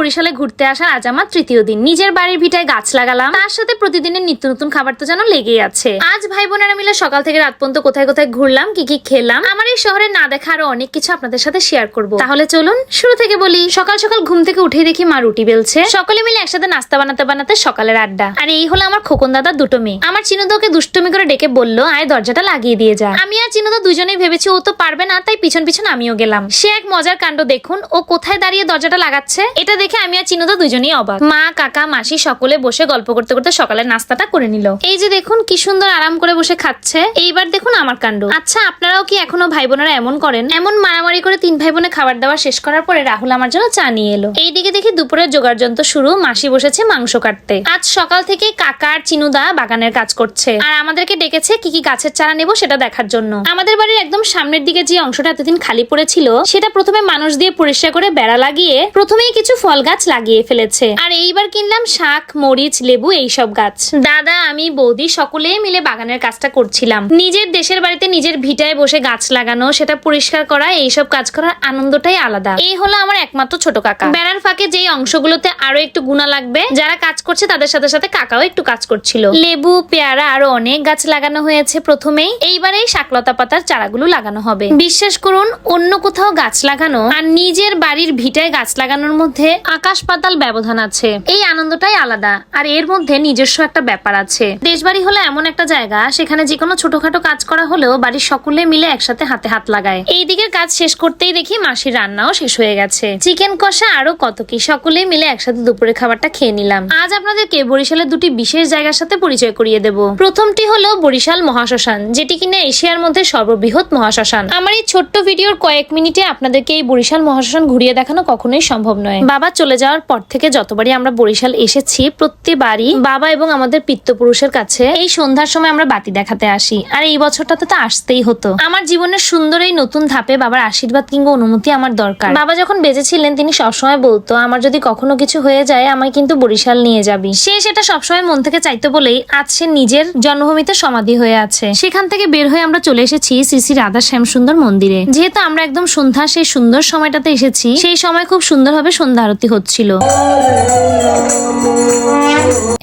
বরিশালে ঘুরতে আসার আজ আমার তৃতীয় দিন। নিজের বাড়ির ভিটায় গাছ লাগালাম, তার সাথে প্রতিদিনের নিত্য নতুন খাবার তো যেন লেগেই আছে। আজ ভাই বোনেরা মিলে সকাল থেকে রাত পর্যন্ত কোথায় কোথায় ঘুরলাম, কি কি খেলাম, আমার এই শহরে না দেখা আরো অনেক কিছু আপনাদের সাথে শেয়ার করব। তাহলে চলুন শুরু থেকে বলি। সকাল সকাল ঘুম থেকে উঠে দেখি মা রুটি বেলছে, সকলে মিলে একসাথে নাস্তা বানাতে বানাতে সকালের আড্ডা। আর এই হলো আমার খোকন দাদার দুটো মেয়ে। আমার চিনুদাকে দুষ্টুমি করে ডেকে বললো, আয় দরজাটা লাগিয়ে দিয়ে যা। আমি আর চিনুদা দুজনেই ভেবেছি ও তো পারবে না, তাই পিছন পিছন আমিও গেলাম। সে এক মজার কাণ্ড দেখুন, ও কোথায় দাঁড়িয়ে দরজাটা লাগাচ্ছে। এটা দেখে আমি আর চিনুদা দুজনেই অবাক। মা কাকা মাসি সকলে বসে গল্প করতে করতে সকালের নাস্তাটা করে নিল। এই যে দেখুন কি সুন্দর আরাম করে বসে খাচ্ছে। এইবার দেখুন আমার কাণ্ড। আচ্ছা আপনারাও কি এখনো ভাই বোনেরা এমন করেন? এমন মারামারি করে তিন ভাই বোনে খাবার দাবার শেষ করার পরে রাহুল আমার জন্য চা নিয়ে এলো। এইদিকে দেখি দুপুরের জোগাড় যন্ত্র শুরু, মাসি বসেছে মাংস কাটতে। আজ সকাল থেকে কাকা আর চিনুদা বাগানের কাজ করছে, আর আমাদেরকে ডেকেছে কি কি গাছের চারা নেবো সেটা দেখার জন্য। আমাদের বাড়ির একদম সামনের দিকে যে অংশটা এতদিন খালি পড়েছিল সেটা প্রথমে মানুষ দিয়ে পরিষ্কার করে বেড়া লাগিয়ে প্রথমেই কিছু ফল গাছ লাগিয়ে ফেলেছে। আর এইবার কিনলাম শাক মরিচ লেবু এইসব গাছ। দাদা আমি বৌদি সকলে মিলে বাগানের কাজটা করছিলাম। নিজের দেশের বাড়িতে নিজের ভিটায় বসে গাছ লাগানো, সেটা পরিষ্কার করা, এইসব কাজ করার আনন্দটাই আলাদা। এই হলো আমার একমাত্র ছোট কাকা। বেড়ার ফাঁকে যেই অংশগুলোতে আরো একটু গুণা লাগবে, যারা কাজ করছে তাদের সাথে সাথে কাকাও একটু কাজ করছিল। লেবু পেয়ারা আরো অনেক গাছ লাগানো হয়েছে প্রথমেই। এইবার এই শাকলতা পাতার চারাগুলো লাগানো হবে। বিশ্বাস করুন অন্য কোথাও গাছ লাগানো আর নিজের বাড়ির ভিটায় গাছ লাগানোর মধ্যে আকাশ পাতাল ব্যবধান আছে। এই আনন্দটাই আলাদা। আর এর মধ্যে নিজস্ব একটা ব্যাপার আছে। দেশবাড়ি হলো এমন একটা জায়গা, সেখানে যে কোনো ছোটখাটো কাজ করা হলেও বাড়ির সকলে মিলে একসাথে হাতে হাত লাগায়। এই দিকের কাজ শেষ করতেই দেখি মাসির রান্নাও শেষ হয়ে গেছে। চিকেন কষা আরো কত কি, সকলে মিলে একসাথে দুপুরে খাবারটা খেয়ে নিলাম। আজ আপনাদেরকে বরিশালের দুটি বিশেষ জায়গার সাথে পরিচয় করিয়ে দেব। প্রথমটি হলো বরিশাল মহাশ্মশান, যেটি কিনা এশিয়ার মধ্যে সর্ববৃহৎ মহাশ্মশান। আমার এই ছোট্ট ভিডিওর কয়েক মিনিটে আপনাদেরকে এই বরিশাল মহাশ্মশান ঘুরিয়ে দেখানো কখনোই সম্ভব নয়। বাবা চলে যাওয়ার পর থেকে যতবারই আমরা বরিশাল এসেছি প্রত্যেকবারই বাবা এবং আমাদের পিতৃপুরুষের কাছে এই সন্ধ্যার সময় আমরা বাতি দেখাতে আসি। আর এই বছরটাতে তো আসতেই হতো। আমার জীবনের সুন্দর এই নতুন ধাপে বাবার আশীর্বাদ কিংবা অনুমতি আমার দরকার। বাবা যখন বেঁচে ছিলেন তিনি সবসময় বলতো, আমার যদি কখনো কিছু হয়ে যায় আমায় কিন্তু বরিশাল নিয়ে যাবি। সে সেটা সবসময় মন থেকে চাইতো বলেই আজ সে নিজের জন্মভূমিতে সমাধি হয়ে আছে। সেখান থেকে বের হয়ে আমরা চলে এসেছি শ্রী শ্রী রাধা শ্যাম সুন্দর মন্দিরে। যেহেতু আমরা একদম সন্ধ্যা সেই সুন্দর সময়টাতে এসেছি, সেই সময় খুব সুন্দরভাবে সন্ধ্যা আরতি হচ্ছিল।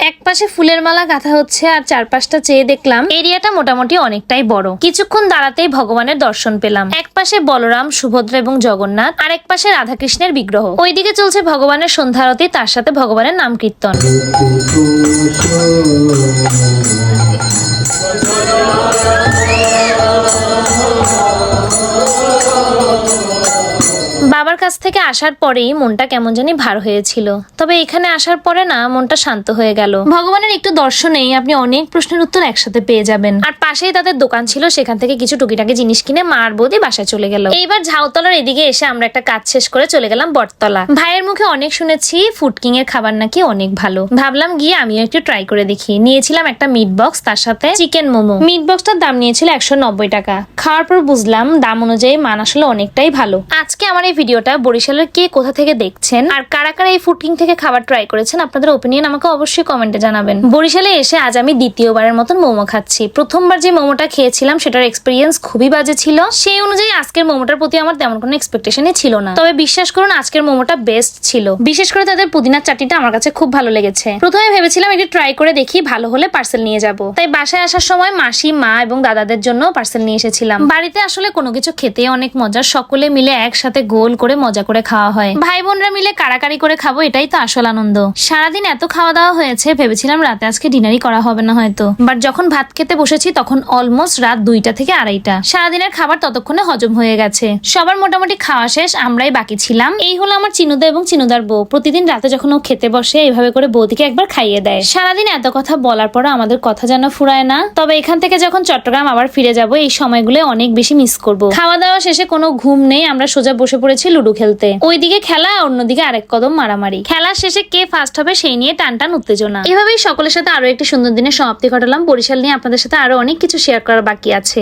এক পাশে ফুলের মালা গাঁথা হচ্ছে আর চারপাশটা চেয়ে দেখলাম এরিয়াটা মোটামুটি অনেকটাই বড়। কিছুক্ষণ দাঁড়াতেই ভগবানের দর্শন পেলাম। এক পাশে বলরাম সুভদ্রা এবং জগন্নাথ, আর এক পাশে রাধাকৃষ্ণের বিগ্রহ। ওইদিকে চলছে ভগবানের সন্ধ্যা আরতি, তার সাথে ভগবানের নাম কীর্তন। বাবার কাছ থেকে আসার পরেই মনটা কেমন জানি ভার হয়েছিল, তবে এখানে আসার পরে না মনটা শান্ত হয়ে গেল। ভগবানের একটু দর্শনেই আপনি অনেক প্রশ্নের উত্তর একসাথে পেয়ে যাবেন। আর পাশেই তাদের দোকান ছিল, সেখান থেকে কিছু টুকিটাকি জিনিস কিনে মা আর বৌদি বাসায় চলে গেল। এইবার ঝাউতলার এদিকে এসে আমরা একটা কাজ শেষ করে চলে গেলাম বটতলা। ভাইয়ের মুখে অনেক শুনেছি ফুডকিং এর খাবার নাকি অনেক ভালো। ভাবলাম গিয়ে আমিও একটু ট্রাই করে দেখি। নিয়েছিলাম একটা মিট বক্স, তার সাথে চিকেন মোমো। মিট বক্সটার দাম নিয়েছিল 190 টাকা। খাওয়ার পর বুঝলাম দাম অনুযায়ী মান আসলে অনেকটাই ভালো। আজকে আমার এই ভিডিওটা বরিশালের কে কোথা থেকে দেখছেন আর কারা কারা এই ফুডকিং থেকে খাবার ট্রাই করেছেন, আপনাদের ওপিনিয়ন আমাকে অবশ্যই কমেন্টে জানাবেন। বরিশালে এসে আজ আমি দ্বিতীয়বারের মতন মোমো খাচ্ছি। প্রথমবার যে মোমোটা খেয়েছিলাম সেটার এক্সপিরিয়েন্স খুবই বাজে ছিল। সেই অনুযায়ী আজকের মোমোটার প্রতি আমার তেমন কোনো এক্সপেকটেশনই ছিল না। তবে বিশ্বাস করুন আজকের মোমোটা বেস্ট ছিল। বিশেষ করে তাদের পুদিনার চাটনিটা আমার কাছে খুব ভালো লেগেছে। প্রথমে ভেবেছিলাম এটি ট্রাই করে দেখি, ভালো হলে পার্সেল নিয়ে যাব। তাই বাসায় আসার সময় মাসি মা এবং দাদাদের জন্য পার্সেল নিয়ে এসেছিলাম। বাড়িতে আসলে কোনো কিছু খেতে অনেক মজা, সকলে মিলে একসাথে গোল করে মজা করে খাওয়া হয়। ভাই বোনরা মিলে কারাকারি করে খাবো, এটাই তো আসল আনন্দ। সারাদিন এত খাওয়া দাওয়া হয়েছে, ভেবেছিলাম রাতে আজকে ডিনারই করা হবে না হয়তো, বাট যখন ভাত খেতে বসেছি তখন অলমোস্ট রাত 2টা থেকে 2:30। সারাদিনের খাবার ততক্ষণে হজম হয়ে গেছে। সবার মোটামুটি খাওয়া শেষ, আমরাই বাকি ছিলাম। এই হলো আমার চিনুদা এবং চিনুদার বউ। প্রতিদিন রাতে যখন ও খেতে বসে এইভাবে করে বৌদিকে একবার খাইয়ে দেয়। সারাদিন এত কথা বলার পর আমাদের কথা যেন ফুরায় না। তবে এখান থেকে যখন চট্টগ্রাম আবার ফিরে যাব এই সময়গুলো অনেক বেশি মিস করব। খাওয়া দাওয়া শেষে কোনো ঘুম নেই, আমরা সোজা বসে পড়েছি লুডো খেলতে। ওইদিকে খেলা, অন্যদিকে আরেক কদম মারামারি। খেলা শেষে কে ফার্স্ট হবে সেই নিয়ে টানটান উত্তেজনা। এভাবেই সকলের সাথে আরো একটি সুন্দর দিনের সমাপ্তি ঘটালাম। বরিশাল নিয়ে আপনাদের সাথে আরো অনেক কিছু শেয়ার করার বাকি আছে।